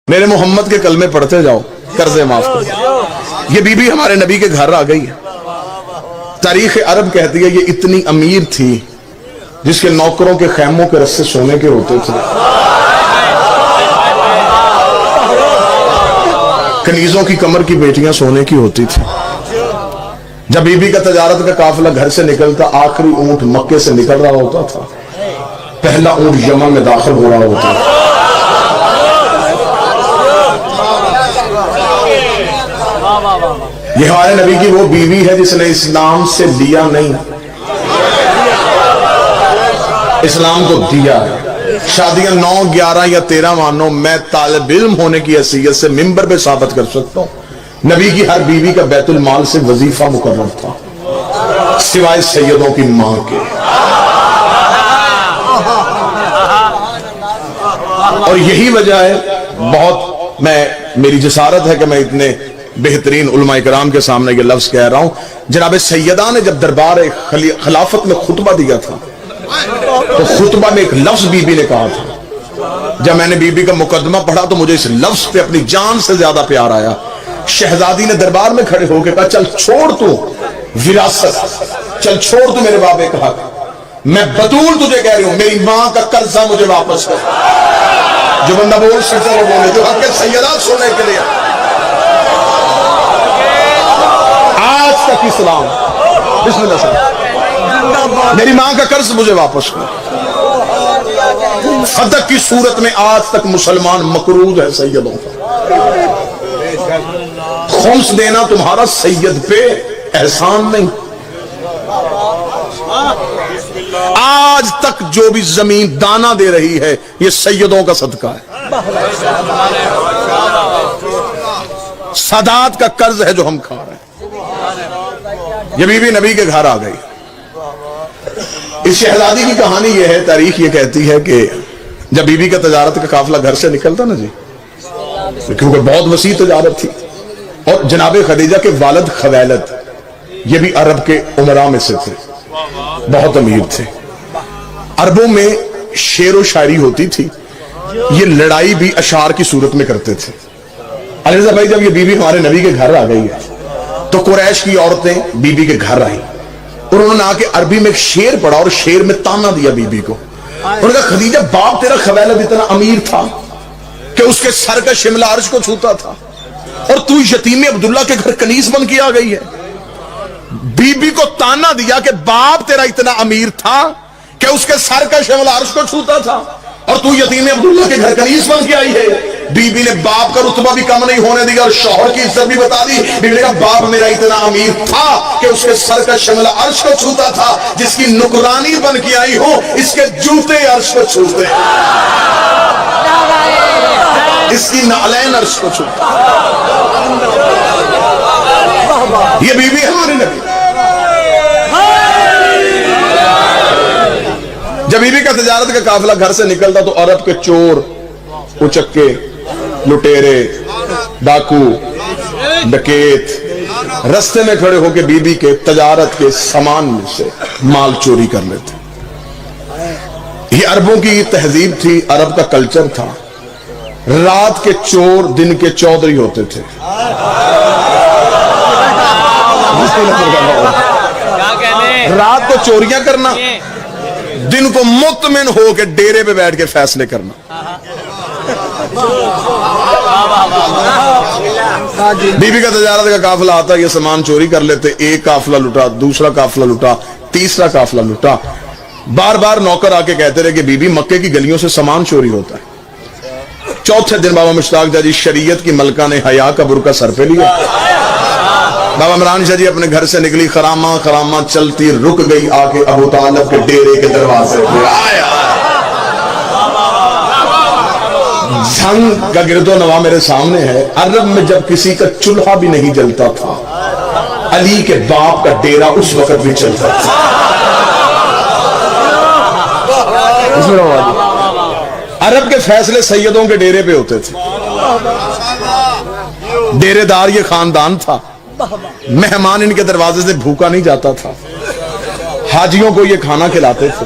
میرے محمد کے کلمے پڑھتے جاؤ، قرضے معاف کر۔ یہ بی بی ہمارے نبی کے گھر آ گئی ہے۔ تاریخ عرب کہتی ہے یہ اتنی امیر تھی جس کے نوکروں کے خیموں کے رستے سونے کے ہوتے تھے، کنیزوں کی کمر کی بیٹیاں سونے کی ہوتی تھی۔ جب بی بی کا تجارت کا قافلہ گھر سے نکلتا، آخری اونٹ مکے سے نکل رہا ہوتا تھا، پہلا اونٹ یمن میں داخل ہو رہا ہوتا تھا۔ یہ ہمارے نبی کی وہ بیوی ہے جس نے اسلام سے لیا نہیں، اسلام کو دیا ہے۔ شادیاں 9، 11 یا 13 مانو، میں طالب علم ہونے کی حیثیت سے منبر پہ ثابت کر سکتا ہوں، نبی کی ہر بیوی کا بیت المال سے وظیفہ مقرر تھا، سوائے سیدوں کی ماں کے۔ اور یہی وجہ ہے، میری جسارت ہے کہ میں اتنے بہترین علماء کرام کے سامنے یہ لفظ کہہ رہا ہوں، جناب سیدہ نے جب دربار خلافت میں خطبہ دیا تھا تو خطبہ میں ایک لفظ بی بی نے کہا تھا۔ جب میں نے بی بی کا مقدمہ پڑھا تو مجھے اس لفظ پہ اپنی جان سے زیادہ پیار آیا۔ شہزادی نے دربار میں کھڑے ہو کے کہا، چل چھوڑ تو وراثت، چل چھوڑ تو میرے بابے کا حق، میں بطول تجھے کہہ رہی ہوں، میری ماں کا قرضہ مجھے واپس کر۔ جو بندہ بول سکتا ہے وہ بولے، جو حق سیدات سننے کے لیے آج تک اسلام، بسم اللہ صاحب، میری ماں کا قرض مجھے واپس کر۔ صدق کی صورت میں آج تک مسلمان مقروض ہے سیدوں کا۔ خمس دینا تمہارا سید پہ احسان نہیں۔ آج تک جو بھی زمین دانا دے رہی ہے یہ سیدوں کا صدقہ ہے، سادات کا قرض ہے جو ہم کھا رہے ہیں۔ یہ بی بی نبی کے گھر آ گئی۔ اس شہزادی کی کہانی یہ ہے، تاریخ یہ کہتی ہے کہ جب بی بی کا تجارت کا قافلہ گھر سے نکلتا نا جی، کیونکہ بہت وسیع تجارت تھی، اور جناب خدیجہ کے والد خویلد یہ بھی عرب کے امراء میں سے تھے، بہت امیر تھے۔ عربوں میں شعر و شاعری ہوتی تھی، یہ لڑائی بھی اشعار کی صورت میں کرتے تھے۔ علی رضا بھائی، جب یہ بی بی ہمارے نبی کے گھر آ گئی ہے تو قریش کی عورتیں بی بی کے گھر آئیں، اور انہوں نے آ کے عربی میں ایک شعر پڑھا اور شعر میں تانا دیا بی بی کو۔ انہوں نے کہا، خدیجہ، باپ تیرا خویلد اتنا امیر تھا کہ اس کے سر کا شملہ عرش کو چھوتا تھا، اور تو یتیم عبداللہ کے گھر کنیز بن کے آ گئی ہے۔ بی بی کو تانا دیا کہ باپ تیرا اتنا امیر تھا کہ اس کے سر کا شملہ عرش کو چھوتا تھا، اور تو یتیم عبداللہ کے گھر کنیز بن کے آئی ہے۔ بی بی نے باپ کا رتبہ بھی کم نہیں ہونے دیا اور شوہر کی عزت بھی بتا دی۔ بی بی نے کہا، باپ میرا اتنا امیر تھا کہ اس کے سر کا شملہ عرش کو چھوتا تھا، جس کی نکرانی بن کے آئی ہوں، اس کے جوتے عرش کو چھوتے، اس کی نعلین عرش کو چھوتے۔ یہ بی بی ہمارے نبی۔ جب بی بی کا تجارت کا قافلہ گھر سے نکلتا تو عرب کے چور، اچکے، لٹیرے، ڈاکو، ڈکیت رستے میں کھڑے ہو کے بی بی کے تجارت کے سامان میں سے مال چوری کر لیتے۔ یہ عربوں کی تہذیب تھی، عرب کا کلچر تھا۔ رات کے چور دن کے چودھری ہوتے تھے۔ رات کو چوریاں کرنا، دن کو مطمئن ہو کے ڈیرے پہ بیٹھ کے فیصلے کرنا۔ بی بی کا تجارت کا قافلہ آتا، یہ سامان چوری کر لیتے، ایک قافلہ لٹا، دوسرا قافلہ لٹا، تیسرا قافلہ لٹا۔ بار بار نوکر آ کے کہتے رہے کہ بی بی مکے کی گلیوں سے سامان چوری ہوتا ہے۔ چوتھے دن بابا مشتاق جی شریعت کی ملکہ نے حیا کا برقع سر پہ لیا۔ بابا عمران شاہ جی اپنے گھر سے نکلی، خرامہ خرامہ چلتی رک گئی آ کے ابو طالب کے ڈیرے کے دروازے پہ۔ آیا جنگ کا گرد و نواح میرے سامنے ہے۔ عرب میں جب کسی کا چولہا بھی نہیں جلتا تھا، علی کے باپ کا ڈیرا اس وقت بھی چلتا تھا۔ عرب کے فیصلے سیدوں کے ڈیرے پہ ہوتے تھے۔ ڈیرے دار یہ خاندان تھا، مہمان ان کے دروازے سے بھوکا نہیں جاتا تھا، حاجیوں کو یہ کھانا کھلاتے تھے،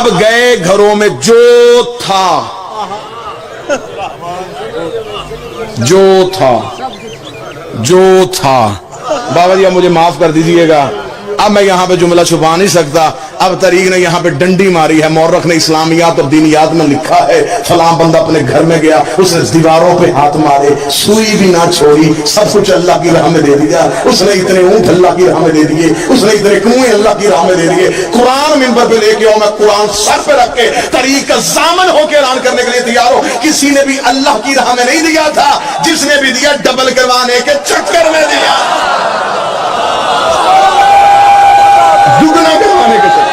اب گئے گھروں میں جو تھا بابا جی اب مجھے معاف کر دیجئے گا، اب میں یہاں پہ جملہ چھپا نہیں سکتا. اب طریق نے یہاں پہ ڈنڈی ماری ہے. مورخ نے اسلامیات اور دینیات میں لکھا ہے فلاں بندہ اپنے گھر میں گیا، اس نے دیواروں پہ ہاتھ مارے، سوئی بھی نہ چھوڑی، سب کچھ اللہ کی راہ میں دے دیا. اس نے اتنے اونٹ اللہ کی راہ میں دے دیے، اس نے اتنے کنویں اللہ کی راہ میں دے دیے. قرآن منبر پہ لے کے آؤ، میں قرآن سر پہ رکھ کے طریق کا ضامن ہو کے اعلان کرنے کے لیے تیار ہو. کسی نے بھی اللہ کی راہ میں نہیں دیا تھا، جس نے بھی دیا ڈبل کروانے کے چکر میں دیا، دگنا کروانے کے چکر.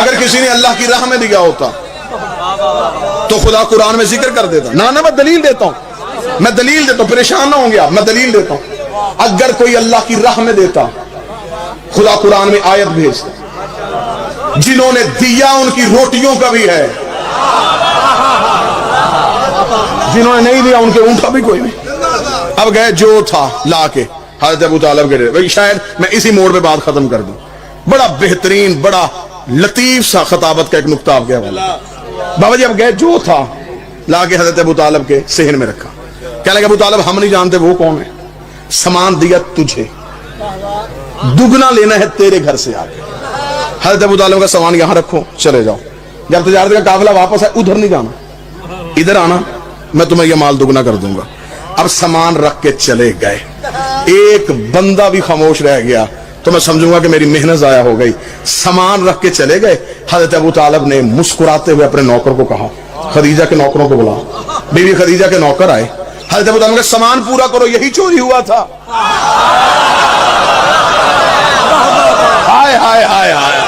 اگر کسی نے اللہ کی راہ میں دیا ہوتا تو خدا قرآن میں ذکر کر دیتا. نہ میں دلیل دیتا ہوں، پریشان نہ ہوں گے آپ، میں دلیل دیتا ہوں. اگر کوئی اللہ کی راہ میں دیتا، خدا قرآن میں آیت بھیجتا، جنہوں نے دیا ان کی روٹیوں کا بھی ہے، جنہوں نے نہیں دیا ان کے اونٹ کا بھی کوئی نہیں. اب گئے جو تھا لا کے حضرت ابو طالب کے. شاید میں اسی موڑ پہ بات ختم کر دوں. بڑا بہترین، بڑا لطیف سا خطابت کا ایک نقطہ آپ کے حوالے. بابا جی اب گئے جو تھا لا کے حضرت ابو طالب کے صحن میں رکھا. کہنے لگے ابو طالب ہم نہیں جانتے وہ کون ہے، سامان دیا تجھے، دگنا لینا ہے تیرے گھر سے آ کے. حضرت ابو طالب کا سامان یہاں رکھو، چلے جاؤ. جب تجارت کا قافلہ واپس ہے ادھر نہیں جانا، ادھر آنا، میں تمہیں یہ مال دگنا کر دوں گا. اب سامان رکھ کے چلے گئے. ایک بندہ بھی خاموش رہ گیا تو میں سمجھوں گا کہ میری محنت ضائع ہو گئی. سامان رکھ کے چلے گئے. حضرت ابو طالب نے مسکراتے ہوئے اپنے نوکر کو کہا، خدیجہ کے نوکروں کو بلا. بیوی خدیجہ کے نوکر آئے. حضرت ابو طالب نے سامان پورا کرو، یہی چوری ہوا تھا. ہائے ہائے ہائے ہائے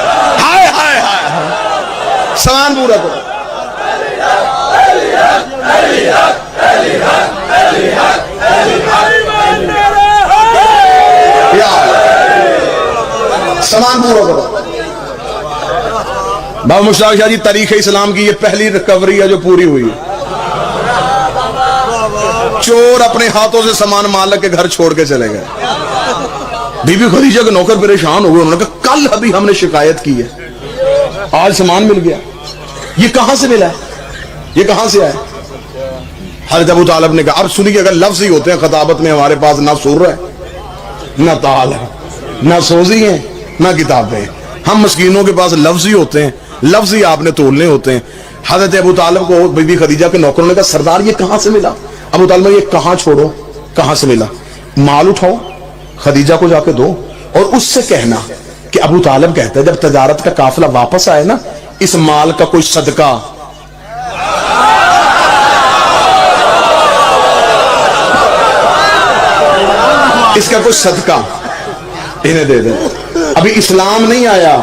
ہائے ہائے ہائے، سامان پورا کرو. سامان پورا کرو. بابا مشتاق شاہ جی تاریخ اسلام کی یہ پہلی ریکوری ہے جو پوری ہوئی ہے. چور اپنے ہاتھوں سے سامان مالک کے گھر چھوڑ کے چلے گئے. بی بی خدیجہ کے نوکر پریشان ہو گئے. انہوں نے کہا کل ابھی ہم نے شکایت کی ہے، آج سامان مل گیا. یہ کہاں سے ملا ہے، یہ کہاں سے آیا؟ حضرت ابو طالب نے کہا اب سنیے، اگر لفظ ہی ہوتے ہیں خطابت میں ہمارے پاس نہ سر ہے، نہ تال ہے، نہ سوزی ہے، نہ کتابیں. ہم مسکینوں کے پاس لفظ ہی ہوتے ہیں، لفظ ہی آپ نے تولنے ہوتے ہیں. حضرت ابو طالب کو بی بی خدیجہ کے نوکروں نے کہا سردار یہ کہاں سے ملا؟ ابو طالب یہ کہاں چھوڑو، کہاں سے ملا؟ مال اٹھاؤ، خدیجہ کو جا کے دو، اور اس سے کہنا کہ ابو طالب کہتا ہے جب تجارت کا قافلہ واپس آئے نا، اس مال کا کوئی صدقہ اس کا کوئی صدقہ انہیں دے دیں. ابھی اسلام نہیں آیا،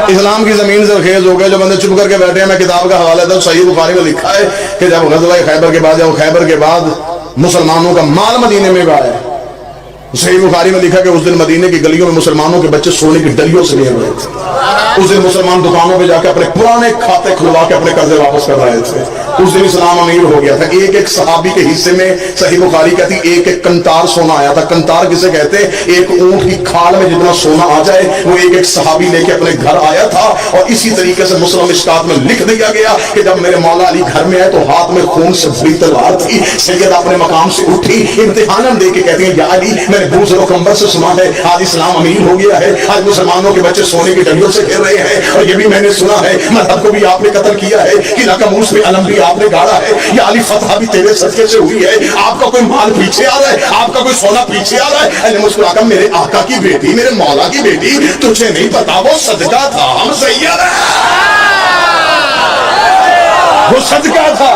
اسلام کی زمین سے خیز ہو گئے. جو بندے چپ کر کے بیٹھے ہیں، میں کتاب کا حوالہ دوں، صحیح بخاری میں لکھا ہے کہ جب غزوہ خیبر کے بعد، جب خیبر کے بعد مسلمانوں کا مال مدینے میں آیا، صحیح بخاری میں لکھا کہ اس دن مدینے کی گلیوں میں مسلمانوں کے بچے سونے کی ڈلیوں سے لیے ہوئے تھے. اس دن مسلمان دکانوں پہ جا کے اپنے پرانے کھاتے کھلوا کے اپنے قرضے واپس کر رہے تھے. اس دن اسلام امیر ہو گیا تھا. ایک ایک صحابی کے حصے میں صحیح بخاری کہتی ایک ایک کنتار سونا آیا تھا. کنتار کسے کہتے؟ ایک اونٹ کی کھال میں جتنا سونا آ جائے وہ ایک ایک صحابی لے کے اپنے گھر آیا تھا. اور اسی طریقے سے مسلم مشکات میں لکھ دیا گیا کہ جب میرے مولا علی گھر میں آئے تو ہاتھ میں خون سے بھری تلوار تھی. سید اپنے مقام سے اٹھی، امتحان دے کے کہتی ہیں یا علی میں نے بوز و کمبر سے سنا ہے آج اسلام امیر ہو گیا ہے، آج مسلمانوں کے بچے سونے کی ڈلیوں سے کھیل رہے ہیں، اور یہ بھی میں نے سنا ہے مذہب کو بھی آپ نے قتل کیا ہے، قلعہ کموس میں علم بھی آپ نے گاڑا ہے، یا علی فتح بھی تیرے صدقے سے ہوئی ہے. آپ کا کوئی مال پیچھے آ رہا ہے، آپ کا کوئی سونا پیچھے آ رہا ہے. علی مسکرا کر میرے آقا کی بیٹی، میرے مولا کی بیٹی، تجھے نہیں پتا وہ صدقہ تھا، ہم سید ہیں، وہ صدقہ تھا،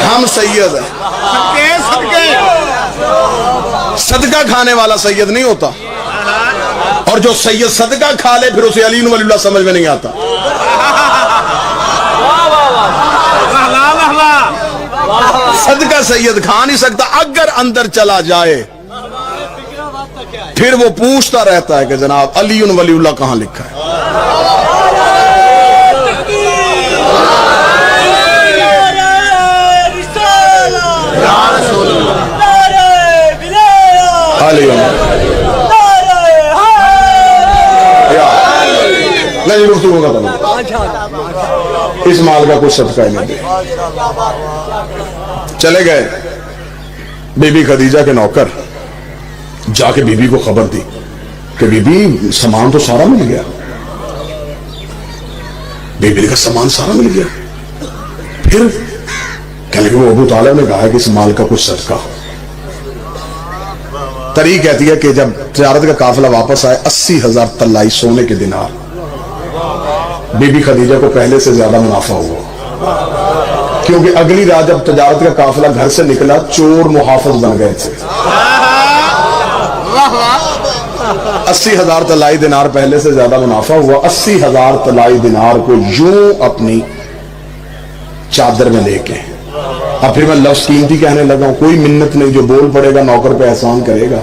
ہم سید ہیں. صدقہ کھانے والا سید نہیں ہوتا، اور جو سید صدقہ کھا لے پھر اسے علی ولی اللہ سمجھ میں نہیں آتا. صدقہ سید کھا نہیں سکتا. اگر اندر چلا جائے پھر وہ پوچھتا رہتا ہے کہ جناب علی ولی اللہ کہاں لکھا ہے. علیہ نہیں گفتگو کا اس مال کا کچھ صدقہ نہیں دے. چلے گئے بی بی خدیجہ کے نوکر جا کے بی بی کو خبر دی کہ بی بی سامان تو سارا مل گیا. بی بی کا سامان سارا مل گیا. پھر کہنے کہ وہ ابو طالب نے کہا کہ اس مال کا کچھ صدقہ ہو. تاریخ کہتی ہے کہ جب تجارت کا قافلہ واپس آئے 80,000 طلائی سونے کے دینار بی بی خدیجہ کو پہلے سے زیادہ منافع ہوا، کیونکہ اگلی رات جب تجارت کا قافلہ گھر سے نکلا چور محافظ بن گئے تھے. 80,000 طلائی دینار پہلے سے زیادہ منافع ہوا. 80,000 طلائی دینار کو یوں اپنی چادر میں لے کے اب پھر میں لفظ قیمتی کہنے لگا ہوں، کوئی منت نہیں، جو بول پڑے گا نوکر پہ احسان کرے گا.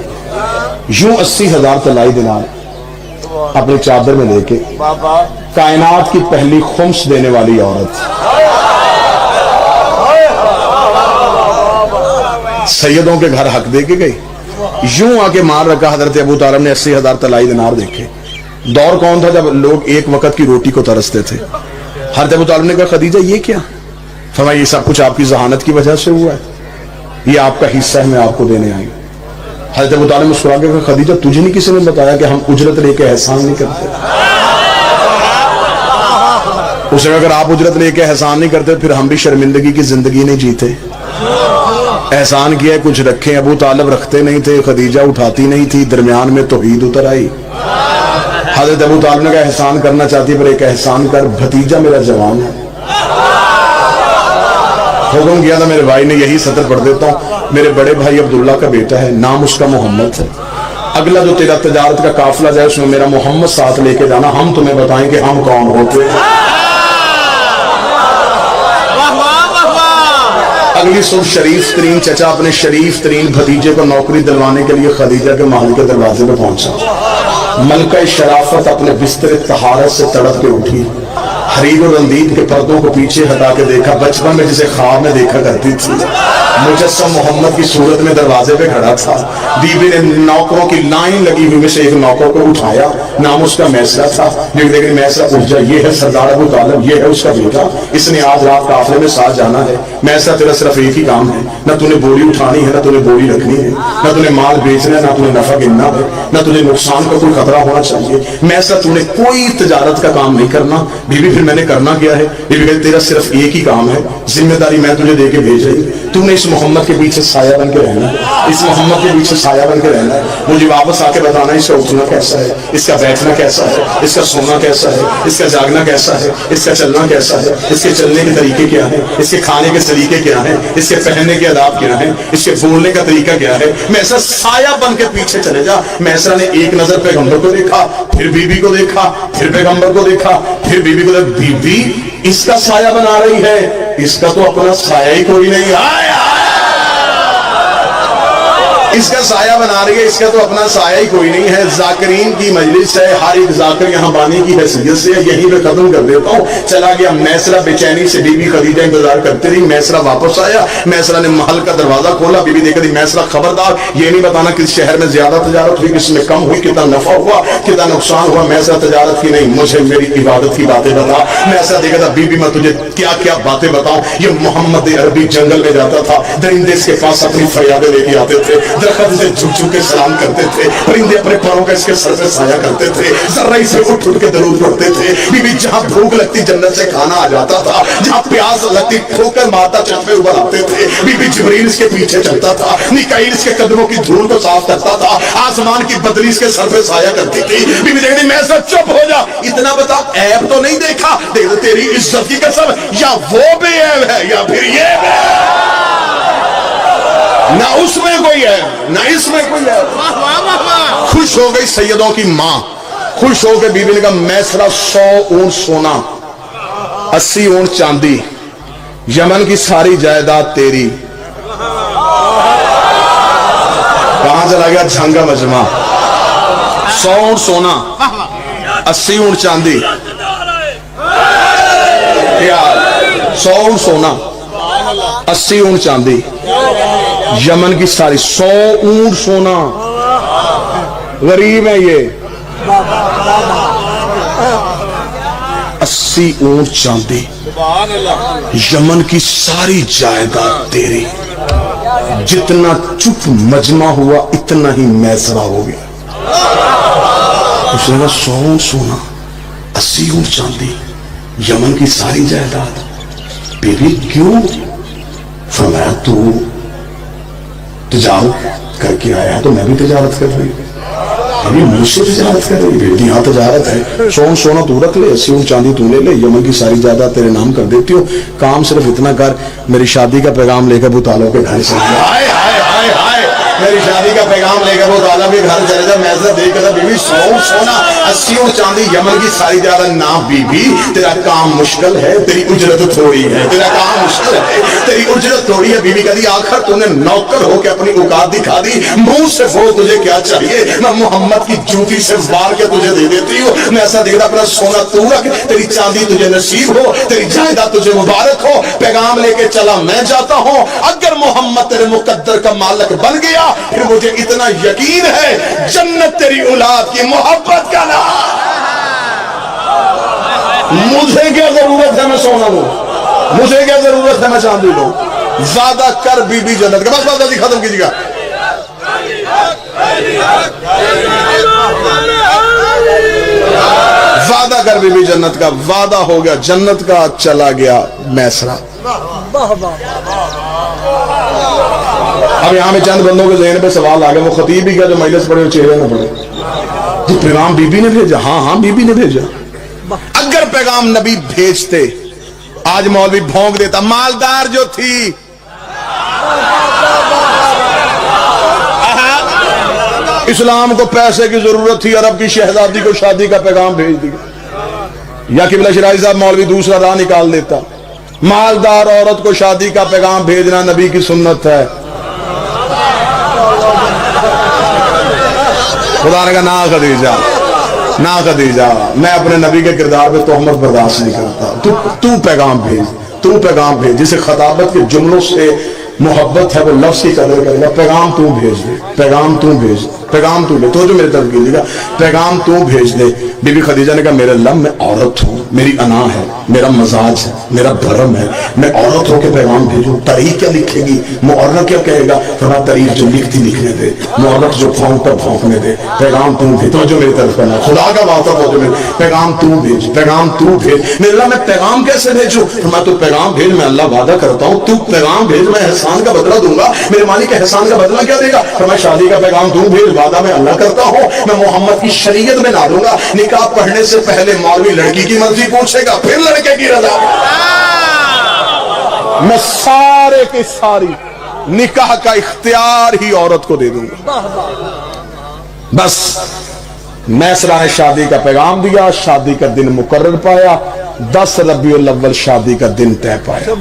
یوں 80,000 طلائی دینار اپنی چادر میں لے کے کائنات کی پہلی خمس دینے والی عورت سیدوں کے گھر حق دے کے گئی. یوں آ کے مار رکھا. حضرت ابو طالب نے 80,000 طلائی دینار دیکھے. دور کون تھا جب لوگ ایک وقت کی روٹی کو ترستے تھے. حضرت ابو طالب نے کہا خدیجہ یہ کیا؟ فرمایا یہ سب کچھ آپ کی ذہانت کی وجہ سے ہوا ہے، یہ آپ کا حصہ ہے، میں آپ کو دینے آئی. حضرت ابو طالب مسکرا کے کہا خدیجہ تجھے نہیں کسی نے بتایا کہ ہم اجرت لے کے احسان نہیں کرتے؟ اسے اگر آپ اجرت لے کے احسان نہیں کرتے پھر ہم بھی شرمندگی کی زندگی نہیں جیتے. احسان کیا کچھ رکھے. ابو طالب رکھتے نہیں تھے، خدیجہ اٹھاتی نہیں تھی، درمیان میں توحید اتر آئی. حضرت ابو طالب نے کہا احسان کرنا چاہتی پر ایک احسان کر، بھتیجا میرا جوان ہے. حکم کیا تھا میرے بھائی نے، یہی سطر پڑھ دیتا ہوں، میرے بڑے بھائی عبداللہ کا بیٹا ہے، نام اس کا محمد ہے. اگلا جو تیرا تجارت کا قافلہ جائے اس میں میرا محمد ساتھ لے کے جانا، ہم تمہیں بتائیں کہ ہم کون ہوتے ہیں. اگلی صبح شریف ترین چچا اپنے شریف ترین بھتیجے کو نوکری دلوانے کے لیے خدیجہ کے محل کے دروازے پہ پہنچا. ملکہ شرافت اپنے بستر طہارت سے تڑپ کے اٹھی، حریر و رندید کے پردوں کو پیچھے ہٹا کے دیکھا. بچپن میں جسے خواب میں دیکھا کرتی تھی مجسم محمد کی صورت میں دروازے پہ کھڑا تھا. بیوی نے نوکروں کی لائن لگی ہوئی میں سے ایک نوکر کو اٹھایا، نام اس کا میسرہ تھا. لیکن میسرہ اٹھ جا، یہ ہے سردار ابو طالب، یہ ہے اس کا بیٹا، اس نے آج رات قافلے میں ساتھ جانا ہے. میسرہ تیرا صرف ایک ہی کام ہے، نہ تو نے بوری اٹھانی ہے، نہ تو نے بوری رکھنی ہے، نہ تو نے مال بیچنا ہے، نہ تو نے نفع گننا ہے، نہ تجھے نقصان کا کوئی خطرہ ہونا چاہیے. میسرہ تو نے کوئی تجارت کا کام نہیں کرنا. بیوی پھر میں نے کرنا کیا ہے؟ بیوی کہتی تیرا صرف ایک ہی کام ہے، ذمہ داری میں تجھے دے کے بھیج رہی، تو نے اس محمد کے پیچھے سایہ بن کے رہنا ہے، اس محمد کے پیچھے سایہ بن کے رہنا ہے. مجھے واپس آ کے بتانا اس کا اٹھنا کیسا ہے، اس کا بیٹھنا کیسا ہے، اس کا سونا کیسا ہے، اس کا جاگنا کیسا ہے، اس کا چلنا کیسا ہے، اس کے چلنے کے طریقے کیا ہیں، اس کے کھانے کے طریقے کیا ہیں، اس کے پہننے کے آداب کیا ہیں، اس کے بولنے کا طریقہ کیا ہے. میسرہ سایہ بن کے پیچھے چلے جا. میسرہ نے ایک نظر پیغمبر کو دیکھا، پھر بیوی کو دیکھا، پھر پیغمبر کو دیکھا، پھر بیوی کو دیکھا. بیوی اس کا سایہ بنا رہی ہے، اس کا تو اپنا سایہ ہی کوئی نہیں. اس کا سایہ بنا رہی ہے، اس کا تو اپنا سایہ ہی کوئی نہیں ہے. ذاکرین کی مجلس ہے، ہر ایک ذاکر یہاں بانی کی حیثیت سے یہیں پہ ختم کر دیتا ہوں. چلا گیا. میسرہ بے چینی سے بی بی خدیجہ انتظار کرتی رہی. میسرہ واپس آیا. میسرہ نے محل کا دروازہ کھولا. بی بی دیکھ رہی. میسرہ خبردار یہ نہیں بتانا کس شہر میں زیادہ تجارت ہوئی، کس میں کم ہوئی، کتنا نفع ہوا، کتنا نقصان ہوا. میسرہ تجارت کی نہیں، مجھے میری عبادت کی باتیں بتا. میسرہ دیکھا تھا بی بی میں تجھے کیا کیا باتیں بتاؤں. یہ محمد عربی جنگل میں جاتا تھا، درندے اس کے پاس اپنی فریادیں لے کے آتے تھے، درخت سے جھک جھک کے سلام کرتے تھے، پرندے اپنے پروں کا اس کے سر پہ سایہ کرتے تھے، ذرے سے اٹھ اٹھ کے درود پڑھتے تھے. بی بی جہاں بھوک لگتی جنت سے کھانا آ جاتا تھا، جہاں پیاس لگتی ٹھوکر مارتا چھت پہ اوپر آتے تھے. بی بی جبریل اس کے پیچھے چلتا تھا، میکائیل اس کے قدموں کی دھول کو صاف کرتا تھا، آسمان کی بدلی اس کے سر پہ سایہ کرتی تھی. بی بی دیکھتی میں سب چپ ہو جا، اتنا بتا عیب تو نہیں دیکھا. دیکھ تیری عزت کی قسم، یا وہ بے عیب ہے یا پھر یہ بے عیب. نہ اس میں کوئی ہے نہ اس میں کوئی ہے. خوش ہو گئی سیدوں کی ماں، خوش ہو کے بی بی نے کہا میسرہ 100 اونٹ سونا، 80 اونٹ چاندی، یمن کی ساری جائیداد تیری. کہاں چلا گیا؟ جھنگا مجمع. 100 اونٹ سونا، 80 اونٹ چاندی، 100 اونٹ سونا، 80 اونٹ چاندی، یمن کی ساری 100 اونٹ سونا، غریب ہے یہ. 80 اونٹ چاندی, یمن کی ساری جائیداد تیری. جتنا چپ مجمع ہوا اتنا ہی میسرا ہو گیا. اس نے کہا 100 سونا 80 اونٹ چاندی یمن کی ساری جائیداد. بیوی کیوں؟ فرمایا تو تجارت کر کے آیا تو میں بھی تجارت کر رہی ہوں. ابھی مجھ سے تجارت کر رہی بیٹی, یہاں تجارت ہے. 100 سونا تو رکھ لے, 80 اونٹ چاندی تو لے لے, یمن کی ساری جائیداد تیرے نام کر دیتی ہوں. کام صرف اتنا کر, میری شادی کا پیغام لے کر ابو طالب کے گھر سے میری شادی کا پیغام لے کر وہ طالب کے گھر چلے جا. میں دیکھ کر بیوی 100 سونا 80 اونٹ چاندی یمن کی ساری جائیداد. نہ بیوی تیرا کام مشکل ہے, تیری اجرت تھوڑی ہے. تیرا کام مشکل ہے, تیری اجرت تھوڑی ہے. بیوی کہتی آخر تو نے نوکر ہو کے اپنی اوقات دکھا دی, منہ سے بول تجھے کیا چاہیے. میں محمد کی جوتی سے مار کے تجھے دے دیتی ہوں. میں ایسا دیکھ رہا اپنا سونا تو رکھ, تیری چاندی تجھے نصیب ہو, تیری جائیداد تجھے مبارک ہو. پیغام لے کے چلا میں جاتا ہوں. اگر محمد تیرے مقدر کا مالک بن گیا پھر مجھے اتنا یقین ہے جنت تیری اولاد کی محبت کا نام. مجھے کیا ضرورت ہے میں سونا لوں, مجھے کیا ضرورت ہے میں چاندی لوں. زیادہ کر بی بی جنت کا. بس بس جلدی ختم کیجیے گا. وعدہ کر بی بی جنت کا. وعدہ ہو گیا جنت کا, چلا گیا میسرا. اب یہاں میں چند بندوں کے ذہن پہ سوال آ گیا, وہ خطیب بھی کیا جو مجلس پڑھے چہرے نہ پڑھے. جی پیغام بی بی نے بھیجا. ہاں ہاں بی بی نے بھیجا. اگر پیغام نبی بھیجتے آج مولوی بھونک دیتا. مالدار جو تھی اسلام کو پیسے کی ضرورت تھی, عرب کی شہزادی کو شادی کا پیغام بھیج دیا. یا قبلہ شرائع صاحب مولوی دوسرا راہ نکال دیتا. مالدار عورت کو شادی کا پیغام بھیجنا نبی کی سنت ہے. خدا نے کہا نا خدیجہ, نا خدیجہ, میں اپنے نبی کے کردار پہ تہمت برداشت نہیں کرتا. تو پیغام بھیج, تو پیغام بھیج. جسے خطابت کے جملوں سے محبت ہے وہ لفظ کی قدر کرے گا. پیغام تو بھیج دے, پیغام تو بھیج, پیغام تو لے. تو جو میرے طرف کیجیے گا, پیغام تو بھیج دے. بی بی خدیجہ نے کہا میرے اللہ میں عورت ہوں, میری انا ہے, میرا مزاج ہے, میرا دھرم ہے, میں عورت ہو کے پیغام بھیجوں. تاریخ کیا لکھے گی, مورخ کیا کہے گا. فرمایا تاریخ جو لکھتی لکھنے دے, مورخ جو پھونکتا پھونکنے دے. پیغام تو بھیج. تو جو میری طرف کرنا خدا کا واسطہ ہو, جو پیغام تو بھیج, پیغام تو بھیج. میرے اللہ میں پیغام کیسے بھیجوں. فرمایا تو پیغام بھیج, میں اللہ وعدہ کرتا ہوں تو پیغام بھیج, میں احسان کا بدلہ دوں گا. میرے مالک احسان کا بدلہ کیا دے گا. فرمایا شادی کا پیغام تو بھیج, وعدہ میں اللہ کرتا ہوں میں محمد کی شریعت میں نہ دوں گا. نکاح پڑھنے سے پہلے مولوی لڑکی کی مرضی پوچھے گا, پھر لڑکے کی رضا. میں سارے کی ساری نکاح کا اختیار ہی عورت کو دے دوں گا. بس میسرا نے شادی کا پیغام دیا, شادی کا دن مقرر پایا, 10 ربیع الاول شادی کا دن طے پایا.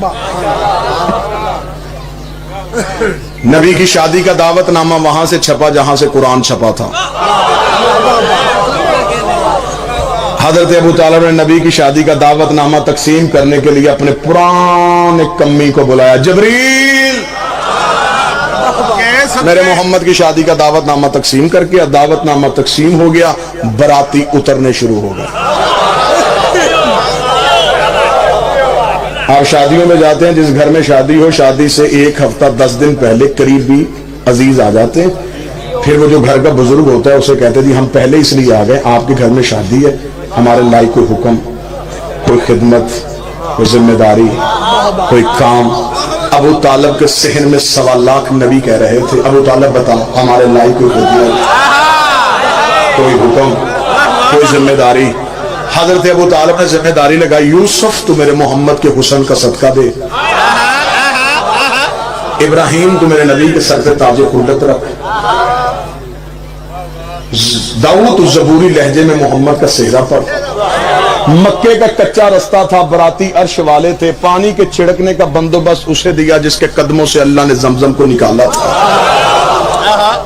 نبی کی شادی کا دعوت نامہ وہاں سے چھپا جہاں سے قرآن چھپا تھا. حضرت ابو طالب نے نبی کی شادی کا دعوت نامہ تقسیم کرنے کے لیے اپنے پرانے کمی کو بلایا. جبریل میرے محمد کی شادی کا دعوت نامہ تقسیم کر کے, دعوت نامہ تقسیم ہو گیا, براتی اترنے شروع ہو گئے. آپ شادیوں میں جاتے ہیں, جس گھر میں شادی ہو شادی سے 1 ہفتہ 10 دن پہلے قریبی عزیز آ جاتے ہیں. پھر وہ جو گھر کا بزرگ ہوتا ہے اسے کہتے ہیں ہم پہلے اس لیے آ گئے, آپ کے گھر میں شادی ہے, ہمارے لائق کوئی حکم, کوئی خدمت, کوئی ذمہ داری, کوئی کام. ابو طالب کے صحن میں 1.25 لاکھ نبی کہہ رہے تھے ابو طالب بتا ہمارے لائق کوئی خدمت, کوئی حکم, کوئی ذمہ داری. حضرت ابو طالب نے ذمہ داری لگائی, یوسف تو میرے محمد کے حسن کا صدقہ دے, ابراہیم تو میرے نبی کے سر پہ تاج خلد رکھ, داؤد تو زبوری لہجے میں محمد کا سہرا پڑھ. مکے کا کچا رستہ تھا, براتی عرش والے تھے, پانی کے چھڑکنے کا بندوبست اسے دیا جس کے قدموں سے اللہ نے زمزم کو نکالا تھا.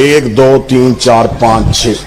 1, 2, 3, 4, 5,